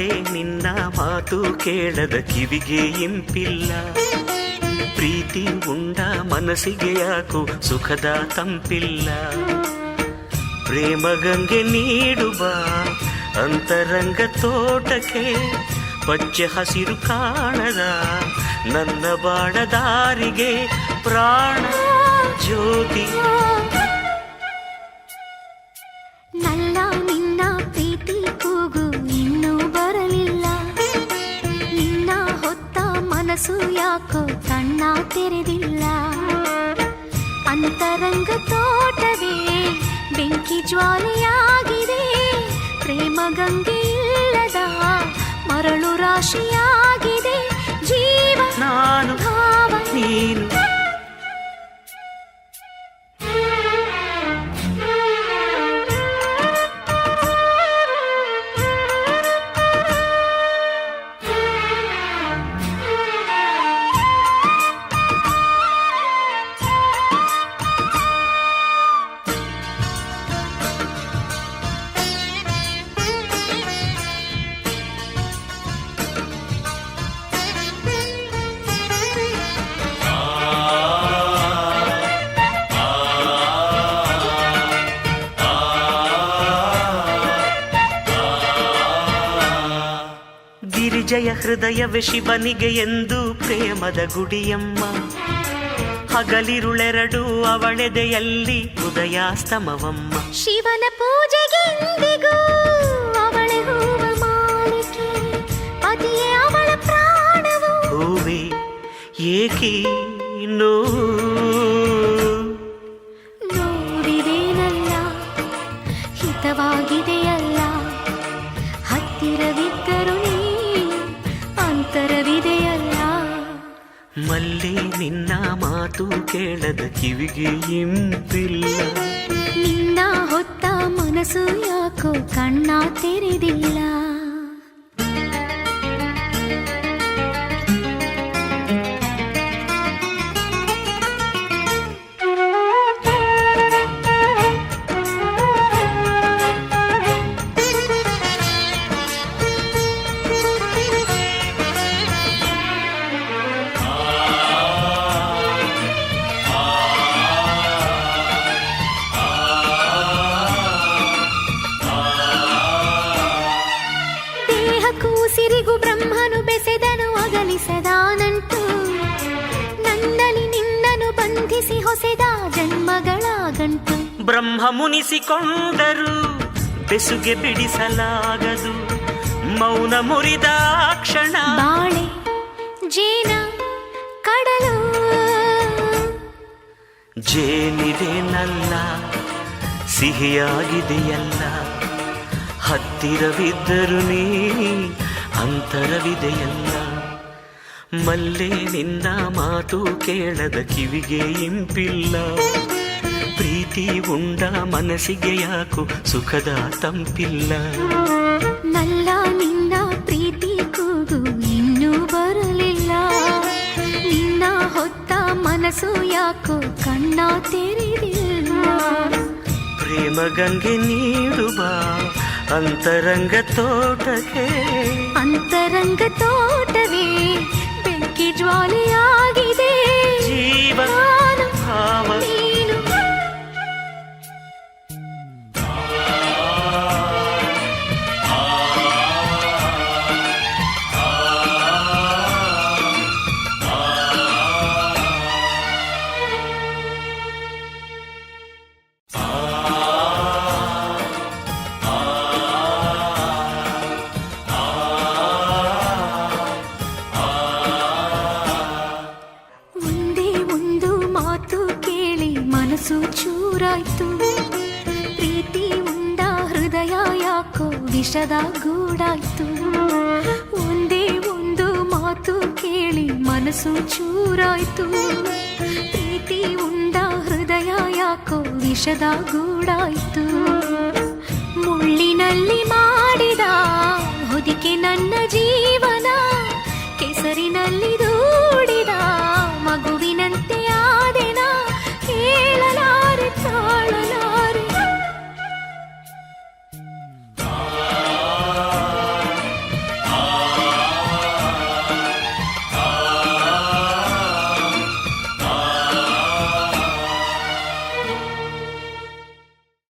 ಮಲ್ಲೆ ನಿನ್ನ ಮಾತು ಕೇಳದ ಕಿವಿಗೆ ಇಂಪಿಲ್ಲ. ಪ್ರೀತಿ ಉಂಡ ಮನಸ್ಸಿಗೆ ಯಾಕೋ ಸುಖದ ತಂಪಿಲ್ಲ. ಪ್ರೇಮ ಗಂಗೆ ನೀಡುವ ಅಂತರಂಗ ತೋಟಕ್ಕೆ ಪಚ್ಚೆ ಹಸಿರು ಕಾಣದ ನನ್ನ ಬಾಳ ದಾರಿಗೆ ಪ್ರಾಣ ಜ್ಯೋತಿ. ನಲ್ಲ ನಿನ್ನ ಪ್ರೀತಿ ಕೂಗು ಇನ್ನೂ ಬರಲಿಲ್ಲ. ನಿನ್ನ ಹೊತ್ತ ಮನಸ್ಸು ಯಾಕೋ ಕಣ್ಣ ತೆರೆದಿಲ್ಲ. ಅಂತರಂಗ ತೋಟವೇ ಬೆಂಕಿ ಜ್ವಾಲೆಯಾಗಿದೆ. ಪ್ರೇಮ ಗಂಗೆ ಇಲ್ಲದ ಮರಳು ರಾಶಿಯಾಗಿದೆ. ಜೀವ ನಾನು ಭಾವ ನೀನು ಗಿರಿಜಯ ಹೃದಯವೇ ಶಿವನಿಗೆ ಎಂದು ಪ್ರೇಮದ ಗುಡಿಯಮ್ಮ. ಹಗಲಿರುಳೆರಡು ಅವಳೆದೆಯಲ್ಲಿ ಉದಯಾಸ್ತಮವಮ್ಮ. ಶಿವನ ಪೂಜೆಗೆಂದಿಗೂ ಅವಳೆ ಹೂವ ಮಾಲಿಕೆ. ಪತಿಯೇ ಅವಳ ಪ್ರಾಣವು. ಹೂವೆ ಏಕೆ ನೋಡಿದೇನಲ್ಲ ಹಿತವಾಗಿದೆಯಲ್ಲ. ಹತ್ತಿರವಿದ್ದರು ನೀ ಅಂತರವಿದೆಯಲ್ಲ. ಮಲ್ಲೆ ನಿನ್ನ ಮಾತು ಕೇಳದ ಕಿವಿಗೆ ಇಂಪಿಲ್ಲ. ನಿನ್ನ ಹೊತ್ತ ಮನಸ್ಸು ಯಾಕೋ ಕಣ್ಣ ತೆರೆದಿಲ್ಲ. ಸಿರಿಗು ಬ್ರಹ್ಮನು ಬೆಸೆದನು ಅಗಲಿಸದಾನಂಟು. ನನ್ನಲ್ಲಿ ನಿನ್ನನು ಬಂಧಿಸಿ ಹೊಸೆದ ಜನ್ಮಗಳ ಗಂಟು. ಬ್ರಹ್ಮ ಮುನಿಸಿಕೊಂಡರು ಬೆಸುಗೆ ಬಿಡಿಸಲಾಗದು. ಮೌನ ಮುರಿದ ಕ್ಷಣ ಬಾಳೆ ಜೇನ ಕಡಲು. ಜೇನಿದೇನಲ್ಲ ಸಿಹಿಯಾಗಿದೆಯಲ್ಲ. ಹತ್ತಿರವಿದ್ದರು ನೀ ಅಂತರವಿದೆಯಲ್ಲ. ಮಲ್ಲೆ ನಿನ್ನ ಮಾತು ಕೇಳದ ಕಿವಿಗೆ ಇಂಪಿಲ್ಲ. ಪ್ರೀತಿ ಉಂಡ ಮನಸ್ಸಿಗೆ ಯಾಕೋ ಸುಖದ ತಂಪಿಲ್ಲ. ನಲ್ಲ ನಿನ್ನ ಪ್ರೀತಿ ಕೂಗು ಇನ್ನೂ ಬರಲಿಲ್ಲ. ನಿನ್ನ ಹೊತ್ತ ಮನಸ್ಸು ಯಾಕೋ ಕಣ್ಣ ತೆರೆದಿಲ್ಲ. ಪ್ರೇಮ ಗಂಗೆ ನೀಡುವ ಅಂತರಂಗ ತೋಟಕ್ಕೆ. ಅಂತರಂಗ ತೋಟವೇ ಬೆಂಕಿ ಜ್ವಾಲೆಯಾಗಿದೆ. ಜೀವ ಭಾವ ನೀನು ಮನಸ್ಸು ಚೂರಾಯ್ತು. ಪ್ರೀತಿ ಉಂಡ ಹೃದಯ ಯಾಕೋ ವಿಷದ ಗೂಡಾಯ್ತು. ಒಂದೇ ಒಂದು ಮಾತು ಕೇಳಿ ಮನಸ್ಸು ಚೂರಾಯ್ತು. ಪ್ರೀತಿ ಉಂಡ ಹೃದಯ ಯಾಕೋ ವಿಷದ ಗೂಡಾಯ್ತು. ಮುಳ್ಳಿನಲ್ಲಿ ಮಾಡಿದ ಹೊದಿಕೆ ನನ್ನ